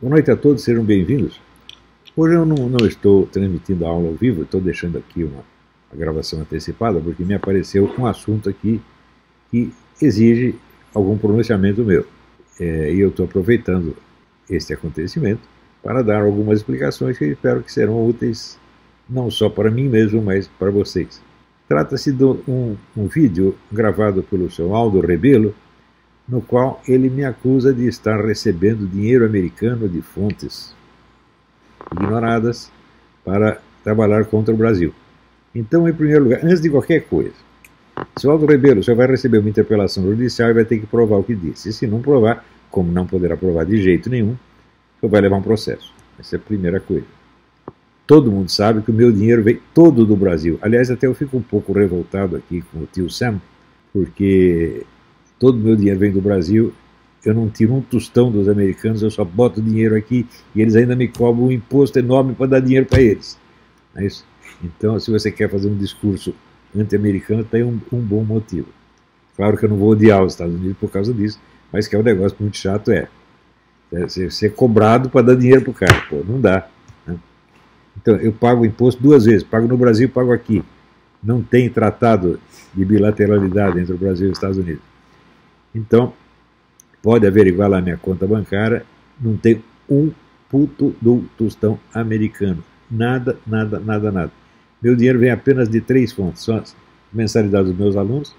Boa noite a todos, sejam bem-vindos. Hoje eu não estou transmitindo a aula ao vivo, estou deixando aqui uma gravação antecipada, porque me apareceu um assunto aqui que exige algum pronunciamento meu. E eu estou aproveitando este acontecimento para dar algumas explicações que eu espero que serão úteis não só para mim mesmo, mas para vocês. Trata-se de um vídeo gravado pelo seu Aldo Rebelo, no qual ele me acusa de estar recebendo dinheiro americano de fontes ignoradas para trabalhar contra o Brasil. Então, em primeiro lugar, antes de qualquer coisa, seu Aldo Rebelo, você vai receber uma interpelação judicial e vai ter que provar o que disse. E se não provar, como não poderá provar de jeito nenhum, você vai levar um processo. Essa é a primeira coisa. Todo mundo sabe que o meu dinheiro vem todo do Brasil. Aliás, até eu fico um pouco revoltado aqui com o tio Sam, porque todo o meu dinheiro vem do Brasil, eu não tiro um tostão dos americanos, eu só boto dinheiro aqui e eles ainda me cobram um imposto enorme para dar dinheiro para eles. É isso? Então, se você quer fazer um discurso anti-americano, tem um bom motivo. Claro que eu não vou odiar os Estados Unidos por causa disso, mas que é um negócio muito chato, ser cobrado para dar dinheiro para o cara. Pô, não dá. Né? Então, eu pago imposto duas vezes, pago no Brasil e pago aqui. Não tem tratado de bilateralidade entre o Brasil e os Estados Unidos. Então, pode averiguar lá minha conta bancária, não tem um puto do tostão americano. Nada, nada, nada, nada. Meu dinheiro vem apenas de 3 fontes. São as mensalidades dos meus alunos,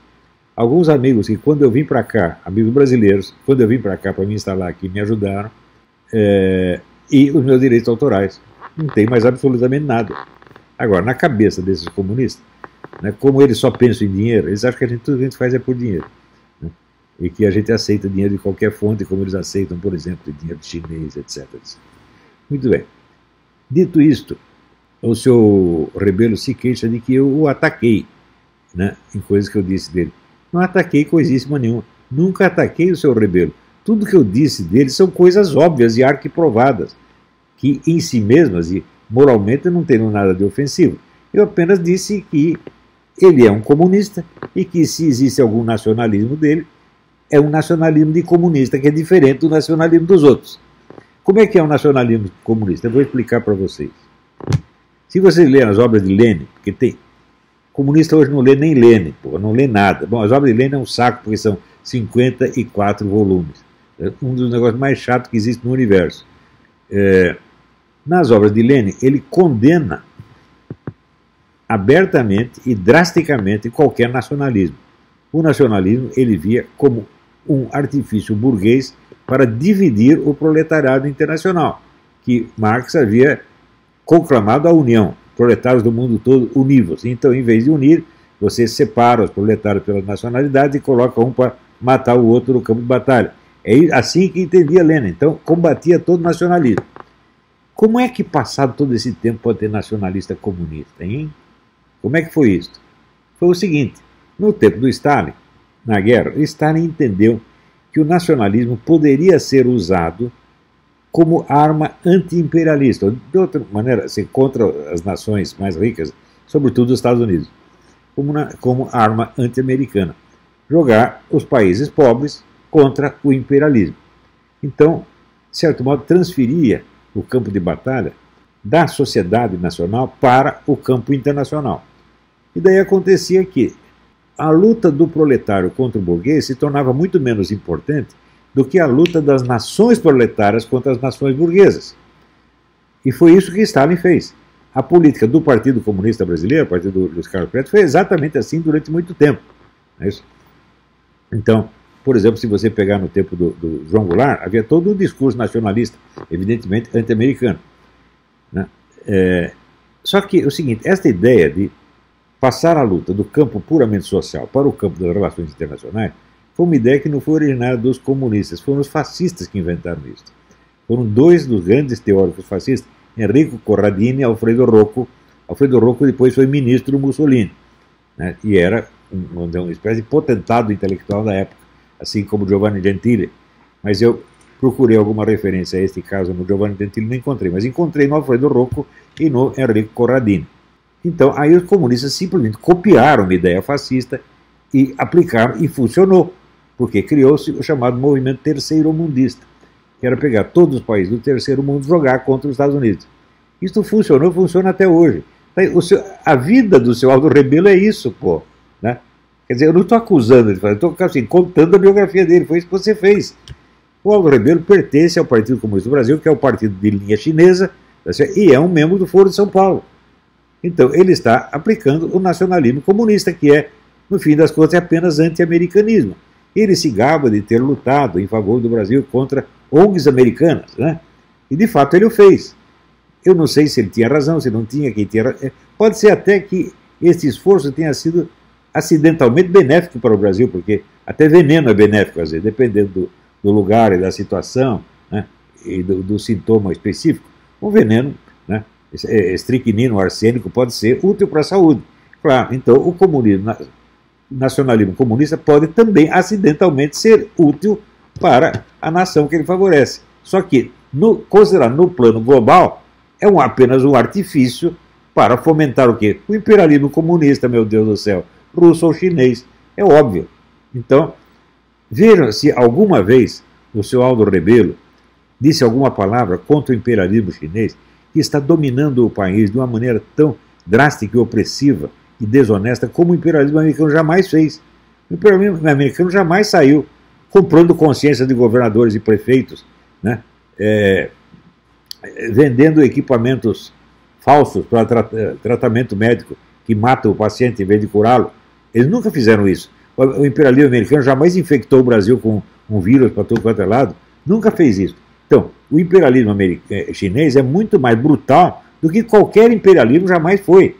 alguns amigos que quando eu vim para cá, amigos brasileiros, quando eu vim para cá para me instalar aqui, me ajudaram, e os meus direitos autorais. Não tem mais absolutamente nada. Agora, na cabeça desses comunistas, né, como eles só pensam em dinheiro, eles acham que tudo que a gente faz é por dinheiro. E que a gente aceita dinheiro de qualquer fonte, como eles aceitam, por exemplo, dinheiro chinês, etc. Muito bem. Dito isto, o seu Rebelo se queixa de que eu o ataquei, né, em coisas que eu disse dele. Não ataquei coisíssima nenhuma. Nunca ataquei o seu Rebelo. Tudo que eu disse dele são coisas óbvias e arquiprovadas, que em si mesmas e moralmente não teriam nada de ofensivo. Eu apenas disse que ele é um comunista e que se existe algum nacionalismo dele, é um nacionalismo de comunista, que é diferente do nacionalismo dos outros. Como é que é o nacionalismo comunista? Eu vou explicar para vocês. Se vocês lerem as obras de Lenin, porque tem... Comunista hoje não lê nem Lenin, não lê nada. Bom, as obras de Lenin é um saco, porque são 54 volumes. É um dos negócios mais chatos que existe no universo. Nas obras de Lenin, ele condena abertamente e drasticamente qualquer nacionalismo. O nacionalismo ele via como um artifício burguês para dividir o proletariado internacional, que Marx havia conclamado a união, proletários do mundo todo univos. Então, em vez de unir, você separa os proletários pelas nacionalidades e coloca um para matar o outro no campo de batalha. É assim que entendia Lenin. Então, combatia todo nacionalismo. Como é que, passado todo esse tempo, pode ter nacionalista comunista, hein? Como é que foi isso? Foi o seguinte: no tempo do Stalin, na guerra, Stalin entendeu que o nacionalismo poderia ser usado como arma anti-imperialista, de outra maneira, contra as nações mais ricas, sobretudo os Estados Unidos, como arma anti-americana. Jogar os países pobres contra o imperialismo. Então, de certo modo, transferia o campo de batalha da sociedade nacional para o campo internacional. E daí acontecia que a luta do proletário contra o burguês se tornava muito menos importante do que a luta das nações proletárias contra as nações burguesas. E foi isso que Stalin fez. A política do Partido Comunista Brasileiro, o Partido do Luiz Carlos Prestes, foi exatamente assim durante muito tempo. Não é isso? Então, por exemplo, se você pegar no tempo do João Goulart, havia todo um discurso nacionalista, evidentemente anti-americano. Né? Só que é o seguinte, esta ideia de passar a luta do campo puramente social para o campo das relações internacionais foi uma ideia que não foi originária dos comunistas, foram os fascistas que inventaram isso. Foram dois dos grandes teóricos fascistas, Enrico Corradini e Alfredo Rocco. Alfredo Rocco depois foi ministro do Mussolini, né, e era uma espécie de potentado intelectual da época, assim como Giovanni Gentile. Mas eu procurei alguma referência a este caso no Giovanni Gentile, não encontrei, mas encontrei no Alfredo Rocco e no Enrico Corradini. Então, aí os comunistas simplesmente copiaram uma ideia fascista e aplicaram, e funcionou, porque criou-se o chamado movimento terceiro-mundista, que era pegar todos os países do terceiro mundo e jogar contra os Estados Unidos. Isso funcionou, funciona até hoje. A vida do seu Aldo Rebelo é isso, pô. Né? Quer dizer, eu não estou acusando ele, eu estou assim, contando a biografia dele, foi isso que você fez. O Aldo Rebelo pertence ao Partido Comunista do Brasil, que é o partido de linha chinesa, e é um membro do Foro de São Paulo. Então, ele está aplicando o nacionalismo comunista, que é, no fim das contas, é apenas anti-americanismo. Ele se gaba de ter lutado em favor do Brasil contra ONGs americanas, né? E, de fato, ele o fez. Eu não sei se ele tinha razão, se não tinha, quem tinha razão. Pode ser até que esse esforço tenha sido acidentalmente benéfico para o Brasil, porque até veneno é benéfico, às vezes, dependendo do lugar e da situação, né, e do sintoma específico. Um veneno, né, estricnino, arsênico, pode ser útil para a saúde. Claro, então o comunismo, nacionalismo comunista pode também acidentalmente ser útil para a nação que ele favorece. Só que, considerado no plano global, é apenas um artifício para fomentar o quê? O imperialismo comunista, meu Deus do céu, russo ou chinês, é óbvio. Então, vejam se alguma vez o seu Aldo Rebelo disse alguma palavra contra o imperialismo chinês, que está dominando o país de uma maneira tão drástica e opressiva e desonesta como o imperialismo americano jamais fez. O imperialismo americano jamais saiu comprando consciência de governadores e prefeitos, né? Vendendo equipamentos falsos para tratamento médico que matam o paciente em vez de curá-lo. Eles nunca fizeram isso. O imperialismo americano jamais infectou o Brasil com um vírus para todo quanto é lado. Nunca fez isso. Então, o imperialismo chinês é muito mais brutal do que qualquer imperialismo jamais foi.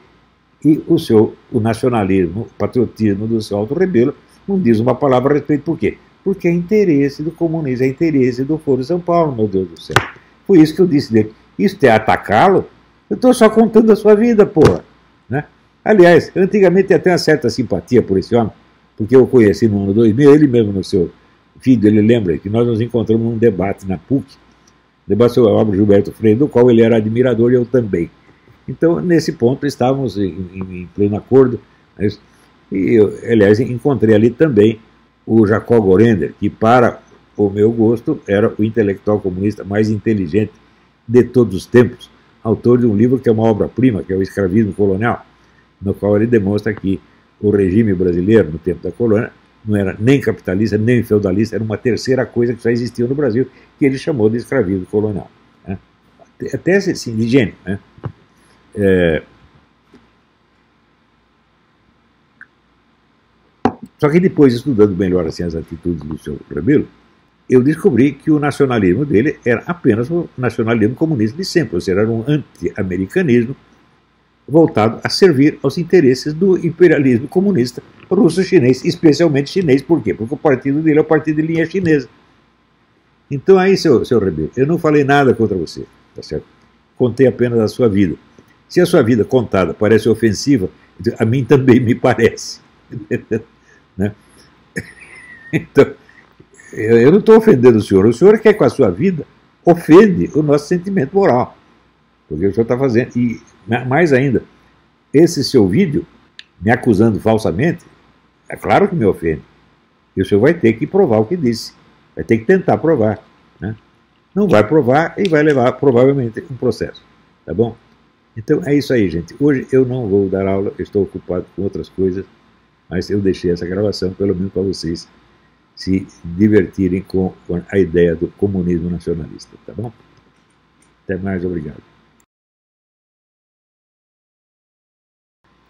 E o nacionalismo, o patriotismo do seu Aldo Rebelo não diz uma palavra a respeito. Por quê? Porque é interesse do comunismo, é interesse do Foro de São Paulo, meu Deus do céu. Foi isso que eu disse dele. Isso é atacá-lo? Eu estou só contando a sua vida, porra. Né? Aliás, antigamente tinha até uma certa simpatia por esse homem, porque eu conheci no ano 2000, ele mesmo no seu vídeo, ele lembra que nós nos encontramos num debate na PUC, debate sobre a obra de Gilberto Freire, do qual ele era admirador e eu também. Então, nesse ponto, estávamos em pleno acordo. E eu, aliás, encontrei ali também o Jacob Gorender, que, para o meu gosto, era o intelectual comunista mais inteligente de todos os tempos, autor de um livro que é uma obra-prima, que é o Escravismo Colonial, no qual ele demonstra que o regime brasileiro, no tempo da colônia, não era nem capitalista, nem feudalista, era uma terceira coisa que só existia no Brasil, que ele chamou de escravismo colonial. Né? Até assim, de gênio. Né? Só que depois, estudando melhor assim, as atitudes do seu Rebelo, eu descobri que o nacionalismo dele era apenas o nacionalismo comunista de sempre, ou seja, era um anti-americanismo voltado a servir aos interesses do imperialismo comunista russo-chinês, especialmente chinês. Por quê? Porque o partido dele é o partido de linha chinesa. Então aí, seu Rebelo, eu não falei nada contra você, tá certo? Contei apenas a sua vida. Se a sua vida contada parece ofensiva, a mim também me parece. Né? Então, eu não estou ofendendo o senhor quer com a sua vida ofende o nosso sentimento moral, porque o senhor está fazendo, e mais ainda, esse seu vídeo, me acusando falsamente, é claro que me ofende, e o senhor vai ter que provar o que disse, vai ter que tentar provar, né? Não vai provar e vai levar provavelmente um processo, tá bom? Então é isso aí, gente. Hoje eu não vou dar aula, eu estou ocupado com outras coisas, mas eu deixei essa gravação pelo menos para vocês se divertirem com a ideia do comunismo nacionalista, tá bom? Até mais, obrigado.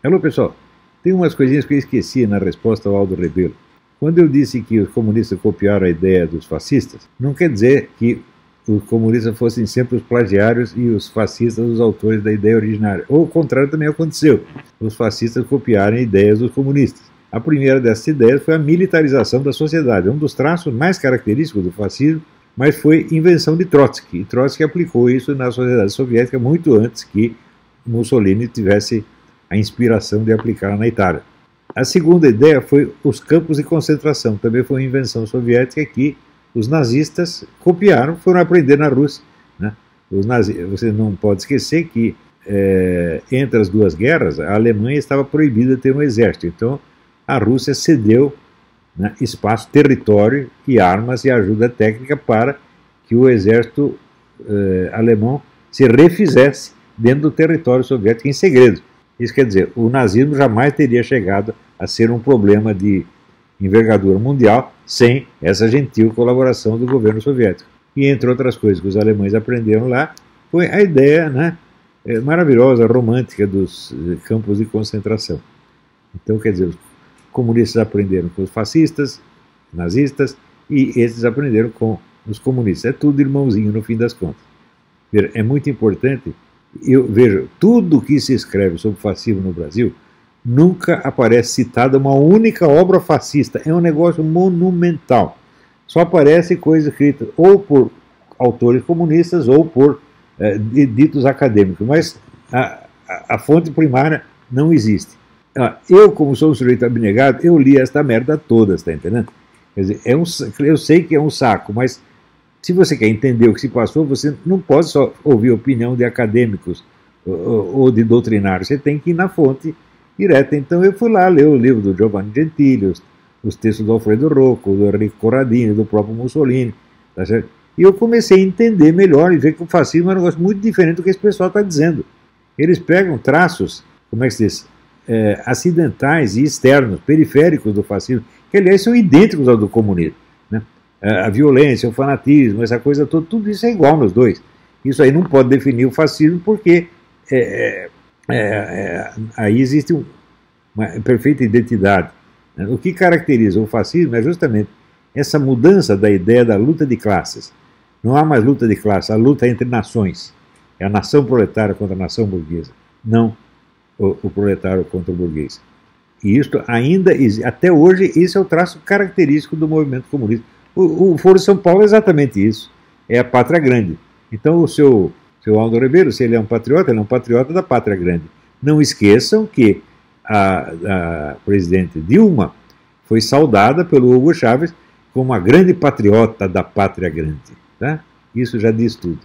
Alô, pessoal, tem umas coisinhas que eu esqueci na resposta ao Aldo Rebelo. Quando eu disse que os comunistas copiaram a ideia dos fascistas, não quer dizer que os comunistas fossem sempre os plagiários e os fascistas os autores da ideia originária. Ou o contrário também aconteceu, os fascistas copiarem ideias dos comunistas. A primeira dessas ideias foi a militarização da sociedade, um dos traços mais característicos do fascismo, mas foi invenção de Trotsky. E Trotsky aplicou isso na sociedade soviética muito antes que Mussolini tivesse a inspiração de aplicar na Itália. A segunda ideia foi os campos de concentração, também foi uma invenção soviética que os nazistas copiaram, foram aprender na Rússia. Né? Você não pode esquecer que entre as duas guerras, a Alemanha estava proibida de ter um exército, então a Rússia cedeu, né, espaço, território e armas e ajuda técnica para que o exército alemão se refizesse dentro do território soviético em segredo. Isso quer dizer, o nazismo jamais teria chegado a ser um problema de envergadura mundial sem essa gentil colaboração do governo soviético. E entre outras coisas que os alemães aprenderam lá, foi a ideia, né, maravilhosa, romântica dos campos de concentração. Então, quer dizer, os comunistas aprenderam com os fascistas, nazistas, e esses aprenderam com os comunistas. É tudo irmãozinho no fim das contas. É muito importante. Eu vejo, tudo que se escreve sobre fascismo no Brasil nunca aparece citada uma única obra fascista. É um negócio monumental. Só aparece coisa escrita ou por autores comunistas ou por ditos acadêmicos, mas a fonte primária não existe. Eu, como sou um sujeito abnegado, eu li esta merda toda, está entendendo? Quer dizer, eu sei que é um saco, mas se você quer entender o que se passou, você não pode só ouvir a opinião de acadêmicos ou de doutrinários, você tem que ir na fonte direta. Então eu fui lá ler o livro do Giovanni Gentili, os textos do Alfredo Rocco, do Enrico Corradini, do próprio Mussolini, tá certo? E eu comecei a entender melhor e ver que o fascismo é um negócio muito diferente do que esse pessoal está dizendo. Eles pegam traços, como é que se diz, acidentais e externos, periféricos do fascismo, que aliás são idênticos ao do comunismo, né? A violência, o fanatismo, essa coisa toda, tudo isso é igual nos dois. Isso aí não pode definir o fascismo porque aí existe uma perfeita identidade. O que caracteriza o fascismo é justamente essa mudança da ideia da luta de classes. Não há mais luta de classes, há luta entre nações. É a nação proletária contra a nação burguesa, não o proletário contra o burguês. E isso ainda, até hoje, esse é o traço característico do movimento comunista. O Foro de São Paulo é exatamente isso. É a pátria grande. Então o seu Aldo Ribeiro, se ele é um patriota da pátria grande. Não esqueçam que a presidente Dilma foi saudada pelo Hugo Chávez como a grande patriota da pátria grande. Tá? Isso já diz tudo.